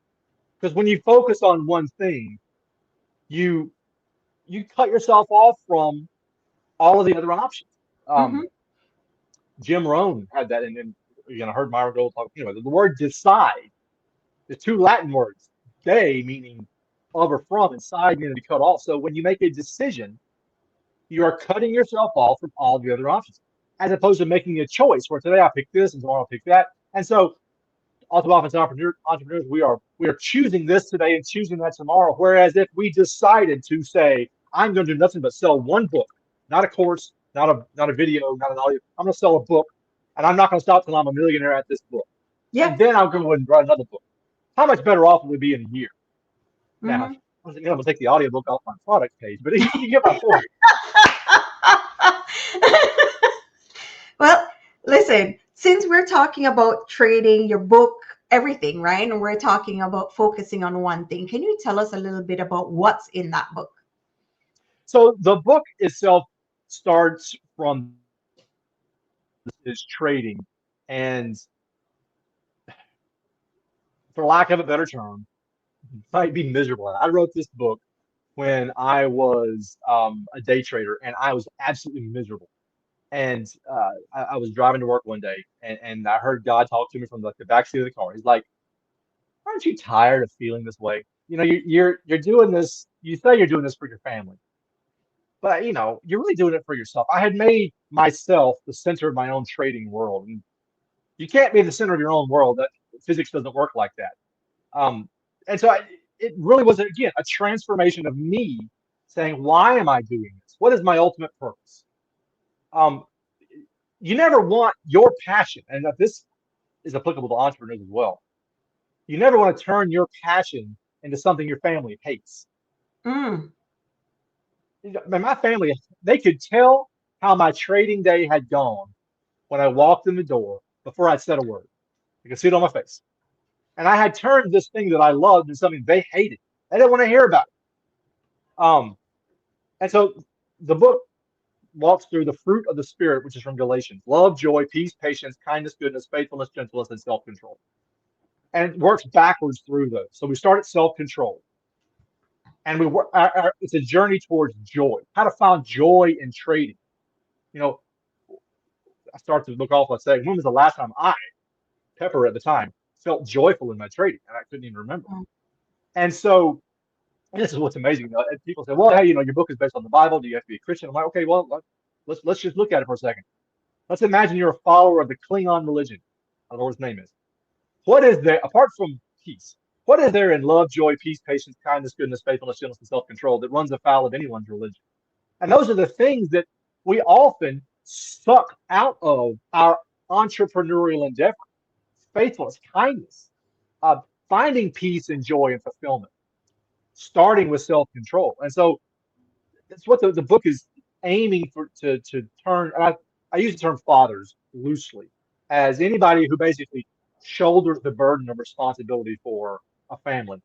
because when you focus on one thing, you you cut yourself off from all of the other options. Um, Mhm, Jim Rohn had that, and I heard Myron Gold talk. The word decide, the two Latin words, de meaning of or from, and side meaning to cut off. So when you make a decision, you are cutting yourself off from all the other options, as opposed to making a choice where today I'll pick this and tomorrow I'll pick that. And so all too often as entrepreneurs, we are choosing this today and choosing that tomorrow. Whereas if we decided to say, I'm going to do nothing but sell one book, not a course, not a video, not an audio. I'm going to sell a book, and I'm not going to stop till I'm a millionaire at this book. And Yep. then I'll go and write another book. How much better off will we be in a year? Now, Hmm. I'm going to take the audiobook off my product page, but you get my point. Well, listen, since we're talking about trading your book, everything, right? And we're talking about focusing on one thing, can you tell us a little bit about what's in that book? So the book itself starts from the is trading, and for lack of a better term, might be miserable. I wrote this book when I was a day trader, and I was absolutely miserable. And I was driving to work one day, and I heard God talk to me from like the backseat of the car. He's like, "Aren't you tired of feeling this way? You know, you're doing this. You say you're doing this for your family, but you know, you're really doing it for yourself." I had made myself the center of my own trading world, and you can't be the center of your own world. That physics doesn't work like that. Um, and so it really was, again, a transformation of me saying, why am I doing this? What is my ultimate purpose? Um, you never want your passion, and this is applicable to entrepreneurs as well. You never want to turn your passion into something your family hates. Mm. My family, they could tell how my trading day had gone when I walked in the door before I'd said a word. You can see it on my face. And I had turned this thing that I loved into something they hated. They didn't want to hear about it. And so the book walks through the fruit of the Spirit, which is from Galatians: love, joy, peace, patience, kindness, goodness, faithfulness, gentleness, and self control. And it works backwards through those. So we start at self control, and we work, it's a journey towards joy, how to find joy in trading. You know, I start the book off by saying, when was the last time I, Pepper at the time, felt joyful in my trading? And I couldn't even remember. And so this is what's amazing. People say, well, hey, you know, your book is based on the Bible. Do you have to be a Christian? I'm like, okay, well, let's just look at it for a second. Let's imagine you're a follower of the Klingon religion. I don't know what his name is. What is there, apart from peace, what is there in love, joy, peace, patience, kindness, goodness, faithfulness, gentleness, and self-control that runs afoul of anyone's religion? And those are the things that we often suck out of our entrepreneurial endeavor: faithfulness, kindness, uh, finding peace and joy and fulfillment, starting with self-control. And so that's what the book is aiming for, to turn. And I use the term fathers loosely as anybody who basically shoulders the burden of responsibility for a family. Whatever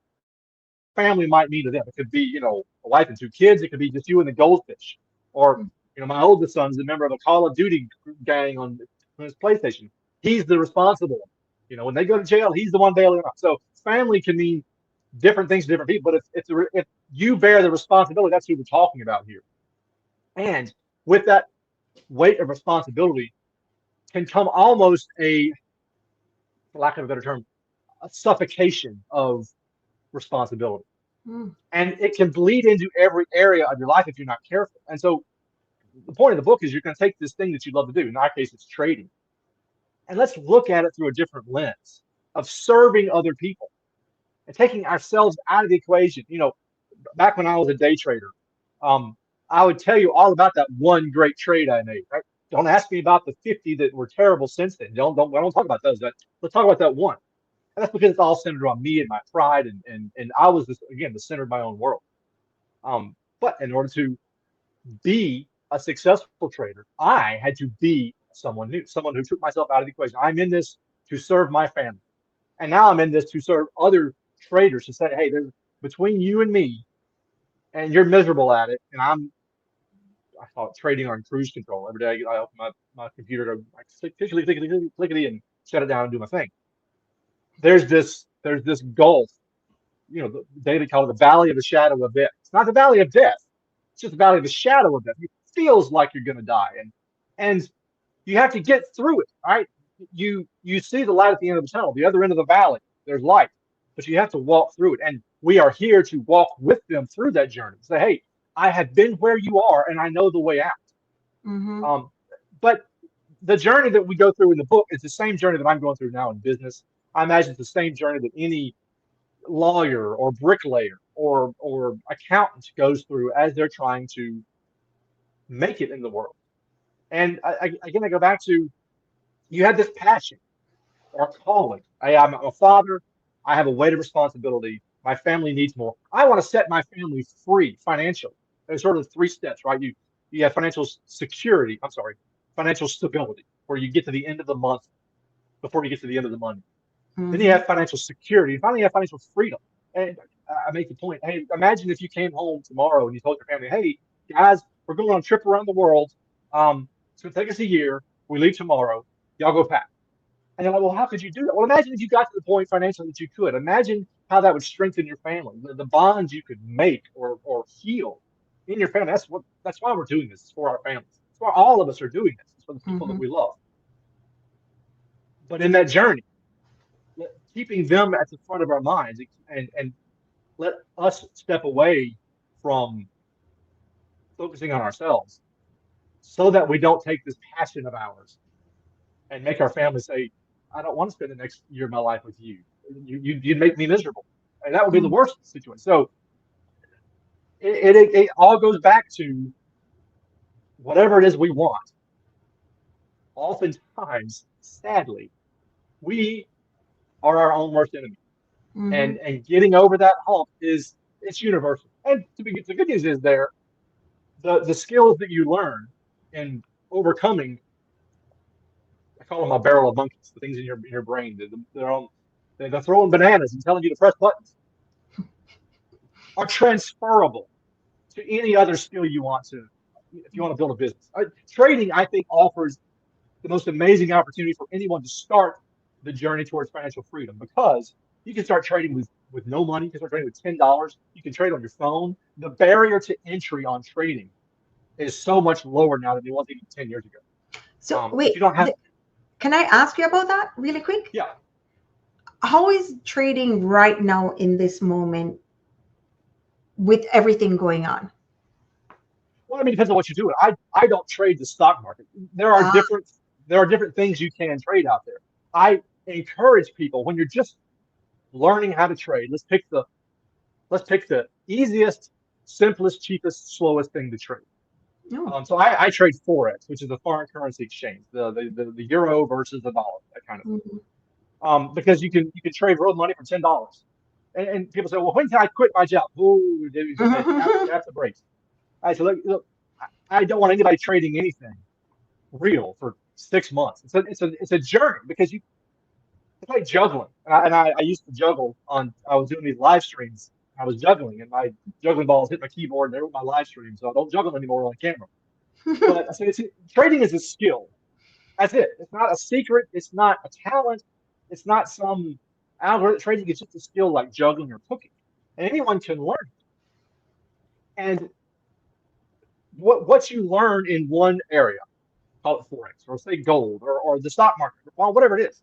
that family might mean to them. It could be, you know, a wife and two kids. It could be just you and the goldfish. Or, you know, my oldest son's a member of a Call of Duty gang on his PlayStation. He's the responsible one. You know, when they go to jail, he's the one bailing them out. So family can mean different things to different people. But if you bear the responsibility, that's who we're talking about here. And with that weight of responsibility can come almost a, for lack of a better term, a suffocation of responsibility. Mm. And it can bleed into every area of your life if you're not careful. And so the point of the book is you're going to take this thing that you love to do. In our case, it's trading. And let's look at it through a different lens of serving other people and taking ourselves out of the equation. You know, back when I was a day trader, um, I would tell you all about that one great trade I made. Right? Don't ask me about the 50 that were terrible since then. I don't talk about those. Let's talk about that one. And that's because it's all centered on me and my pride, and I was just, again, the center of my own world. But in order to be a successful trader, I had to be someone new, someone who took myself out of the equation. I'm in this to serve my family, and now I'm in this to serve other traders, to say, hey, there's between you and me, and you're miserable at it, and I call it trading on cruise control. Every day I open my computer to like clickety, clickety, clickety, and shut it down and do my thing. There's this gulf. You know, David called it the valley of the shadow of death. It's not the valley of death. It's just the valley of the shadow of death. It feels like you're going to die, and you have to get through it. All right, you see the light at the end of the tunnel, the other end of the valley. There's light, but you have to walk through it. And we are here to walk with them through that journey. Say, hey, I have been where you are, and I know the way out. Mm-hmm. But the journey that we go through in the book is the same journey that I'm going through now in business. I imagine it's the same journey that any lawyer or bricklayer or accountant goes through as they're trying to make it in the world. And again, I go back to, you had this passion or calling. I'm a father. I have a weight of responsibility. My family needs more. I want to set my family free financially. There's sort of three steps, right? You have financial security. I'm sorry, financial stability, where you get to the end of the month before you get to the end of the month. Then you Mm-hmm. have financial security. And finally, you have financial freedom. And I make the point, hey, imagine if you came home tomorrow and you told your family, hey, guys, we're going on a trip around the world. It's going to take us a year. We leave tomorrow. Y'all go pack. And you're like, well, how could you do that? Well, imagine if you got to the point financially that you could. Imagine how that would strengthen your family, the bonds you could make or heal in your family. That's why we're doing this. It's for our families. That's why all of us are doing this. It's for the people that Mm-hmm. we love. But in that journey, keeping them at the front of our minds and let us step away from focusing on ourselves so that we don't take this passion of ours and make our family say, I don't want to spend the next year of my life with you. You'd make me miserable. And that would be the worst situation. So it all goes back to whatever it is we want. Oftentimes, sadly, we are our own worst enemy. Mm-hmm. And getting over that hump it's universal. And the good news is the skills that you learn in overcoming, I call them my barrel of monkeys, the things in your brain. They're throwing bananas and telling you to press buttons, are transferable to any other skill you want to, if you want to build a business. Trading, I think, offers the most amazing opportunity for anyone to start the journey towards financial freedom, because you can start trading with no money. You can start trading with $10. You can trade on your phone. The barrier to entry on trading is so much lower now than it was even 10 years ago. So If wait, you don't have, can I ask you about that really quick? yeah, How is trading right now in this moment with everything going on? well, I mean, it depends on what you're doing. I don't trade the stock market. There are Ah, different there are different things you can trade out there. I encourage people, when you're just learning how to trade, let's pick the easiest, simplest, cheapest, slowest thing to trade. no. So I trade forex, which is a foreign currency exchange, the euro versus the dollar, that kind of thing. Mhm. Because you can trade real money for $10. And people say, well, when can I quit my job? Oh, dude, tap the brakes. I said, look, I don't want anybody trading anything real for 6 months. It's a journey, because it's like juggling. And I used to juggle I was doing these live streams. I was juggling, and my juggling balls hit my keyboard, and they were my live stream. So I don't juggle anymore on camera. But I said, trading is a skill. That's it. It's not a secret. It's not a talent. It's not some algorithm. Trading is just a skill like juggling or cooking, and anyone can learn it. And what you learn in one area, call it forex, or say gold, or the stock market, or whatever it is,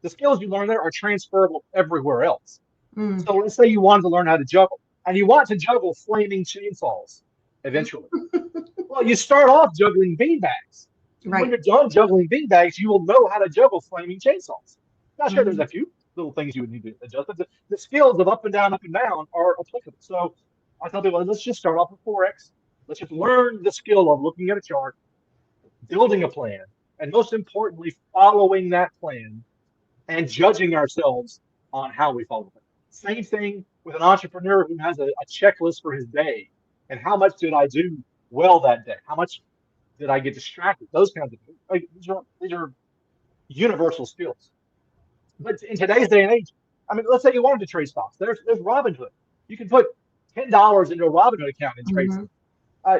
the skills you learn there are transferable everywhere else. Mm. So let's say you wanted to learn how to juggle, and you want to juggle flaming chainsaws eventually. Well, you start off juggling beanbags. And when Right. you're done juggling beanbags, you will know how to juggle flaming chainsaws. Now, sure, there's Mhm. a few little things you would need to adjust, but the skills of up and down are applicable. So I tell people, let's just start off with Forex. Let's just learn the skill of looking at a chart, building a plan, and most importantly, following that plan and judging ourselves on how we follow it. Same thing with an entrepreneur who has a checklist for his day, and how much did I do well that day? How much did I get distracted? Those kinds of things. Like, these are universal skills. But in today's day and age, I mean, let's say you wanted to trade stocks. There's Robinhood. You can put $10 into a Robinhood account and trade Mhm. stuff. Uh,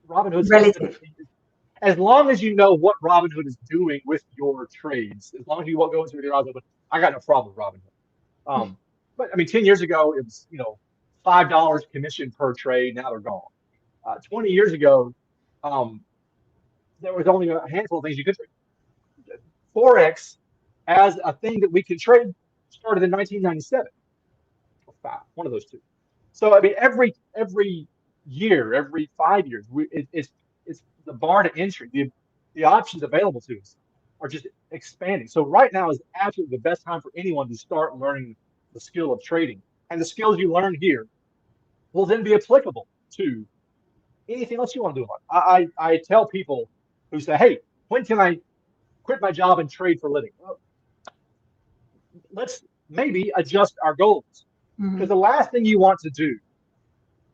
Robinhood's Relative. as long as you know what Robinhood is doing with your trades, as long as you won't go into it, Robinhood, I got no problem with Robinhood. But I mean, 10 years ago, it was, $5 commission per trade. Now they're gone. 20 years ago, um, there was only a handful of things you could trade. Forex, as a thing that we can trade, started in 1997 or five, one of those two. So I mean, every year, every 5 years, it's the bar to entry. The options available to us are just expanding. So right now is absolutely the best time for anyone to start learning the skill of trading. And the skills you learn here will then be applicable to anything else you want to do in life. I tell people who say, hey, when can I quit my job and trade for a living? Well, let's maybe adjust our goals. Because Mm-hmm. the last thing you want to do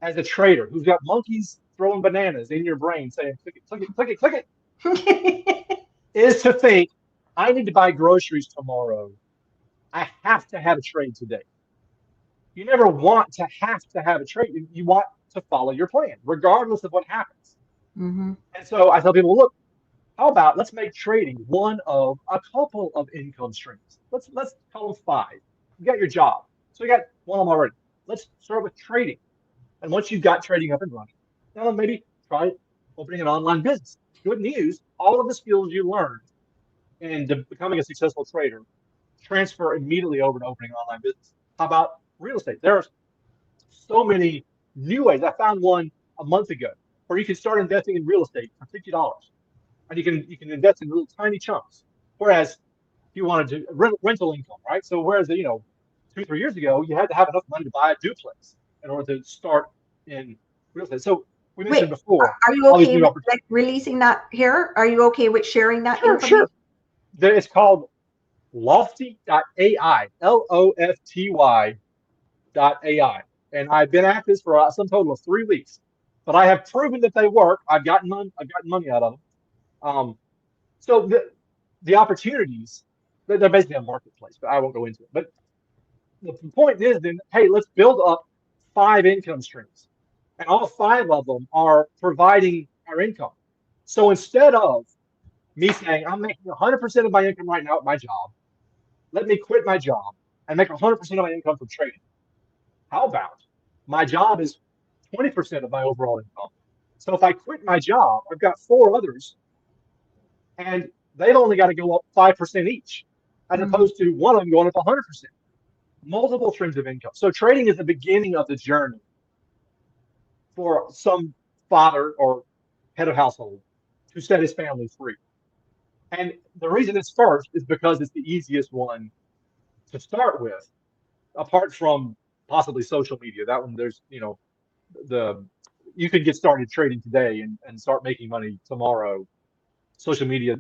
as a trader who's got monkeys throwing bananas in your brain saying, click it, click it, click it, click it, is to think, I need to buy groceries tomorrow. I have to have a trade today. You never want to have a trade. You want to follow your plan, regardless of what happens. Mm-hmm. And so I tell people, look, how about let's make trading one of a couple of income streams. Let's call them five. You got your job, so you got one of them already. Let's start with trading, and once you've got trading up and running, now maybe try opening an online business. Good news: all of the skills you learned in becoming a successful trader transfer immediately over to opening an online business. How about real estate? There are so many new ways. I found one a month ago where you can start investing in real estate for $50, and you can invest in little tiny chunks. Whereas if you wanted to rental income, right? So whereas 2 3 years ago you had to have enough money to buy a duplex in order to start in real estate. So we Wait, mentioned before are you all these okay new with opportunities. like releasing that here? Are you okay with sharing that Sure, information? sure. It's called Lofty.ai, Lofty.ai, and I've been at this for some total of 3 weeks. But I have proven that they work. I've gotten money out of them. Um, so the opportunities, they're basically a marketplace, but I won't go into it. But the point is then, hey, let's build up five income streams. And all five of them are providing our income. So instead of me saying, I'm making 100% of my income right now at my job, let me quit my job and make 100% of my income from trading. How about my job is 20% of my overall income? So if I quit my job, I've got four others and they've only got to go up 5% each, as Mm-hmm. opposed to one of them going up 100%. Multiple streams of income. So trading is the beginning of the journey for some father or head of household to set his family free. And the reason it's first is because it's the easiest one to start with, apart from possibly social media. That one, the you could get started trading today and start making money tomorrow. Social media,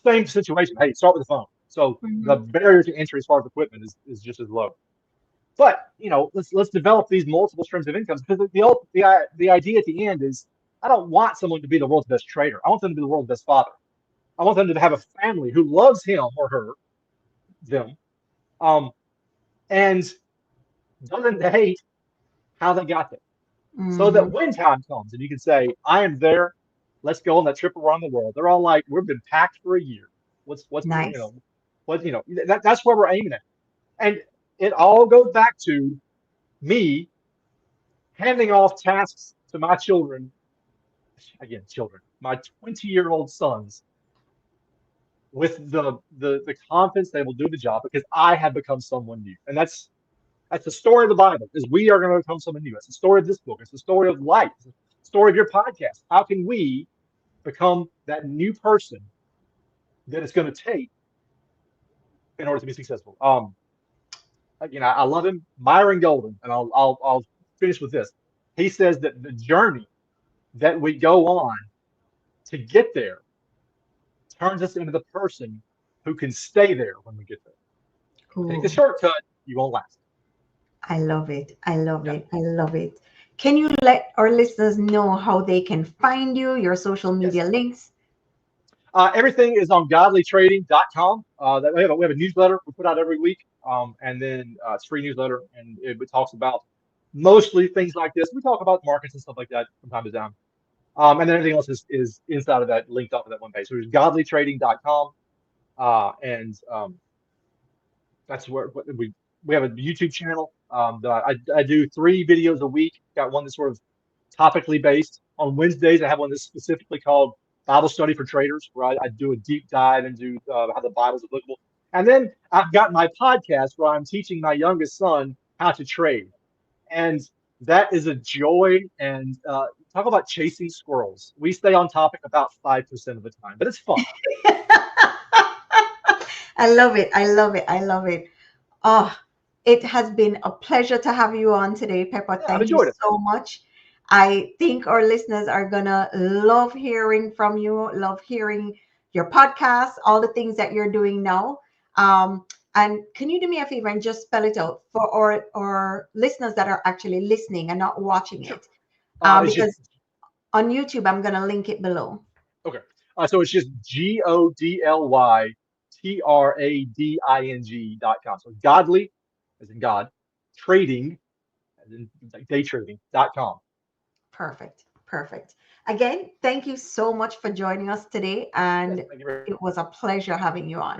same situation. Hey, start with the phone. So the Mm-hmm. barrier to entry as far as equipment is just as low. But let's develop these multiple streams of incomes because the idea at the end is I don't want someone to be the world's best trader. I want them to be the world's best father. I want them to have a family who loves him or her, them, um, and doesn't hate how they got there. So that Mm-hmm. when time comes and you can say, I am there, let's go on that trip around the world. They're all like, we've been packed for a year. What's Nice. that's where we're aiming at. And it all goes back to me handing off tasks to my children, again, children, my 20-year-old sons, with the confidence they will do the job because I have become someone new. And that's the story of the Bible, is we are going to become someone new. It's the story of this book. It's the story of life. It's the story of your podcast. How can we become that new person that it's going to take in order to be successful? I love him, Myron Golden, and I'll finish with this. He says that the journey that we go on to get there turns us into the person who can stay there when we get there. Take the Cool. shortcut, you won't last. I love it. I love Yeah. it. I love it. Can you let our listeners know how they can find you, your social media Yes. links? Everything is on godlytrading.com. That we have a newsletter we put out every week, and then it's a free newsletter, and it talks about mostly things like this. We talk about markets and stuff like that from time to time, and then everything else is inside of that, linked off of that one page. So it's godlytrading.com, and that's where we have a YouTube channel that I do 3 videos a week. Got one that's sort of topically based. On Wednesdays, I have one that's specifically called Bible Study for Traders, where I do a deep dive into how the Bible is applicable. And then I've got my podcast where I'm teaching my youngest son how to trade. And that is a joy. And talk about chasing squirrels. We stay on topic about 5% of the time, but it's fun. I love it. I love it. I love it. Oh. It has been a pleasure to have you on today, Pepper. Yeah, I've Thank you enjoyed it. so much. I think our listeners are gonna love hearing from you, love hearing your podcast, all the things that you're doing now. And can you do me a favor and just spell it out for our listeners that are actually listening and not watching Sure. it? It's just Because on YouTube, I'm gonna link it below. okay. So it's just GODLYTRADING.com. So godly, as in God, trading, as in like day trading.com. Perfect. Perfect. Again, thank you so much for joining us today, Yes, and thank you very it was a pleasure having you on.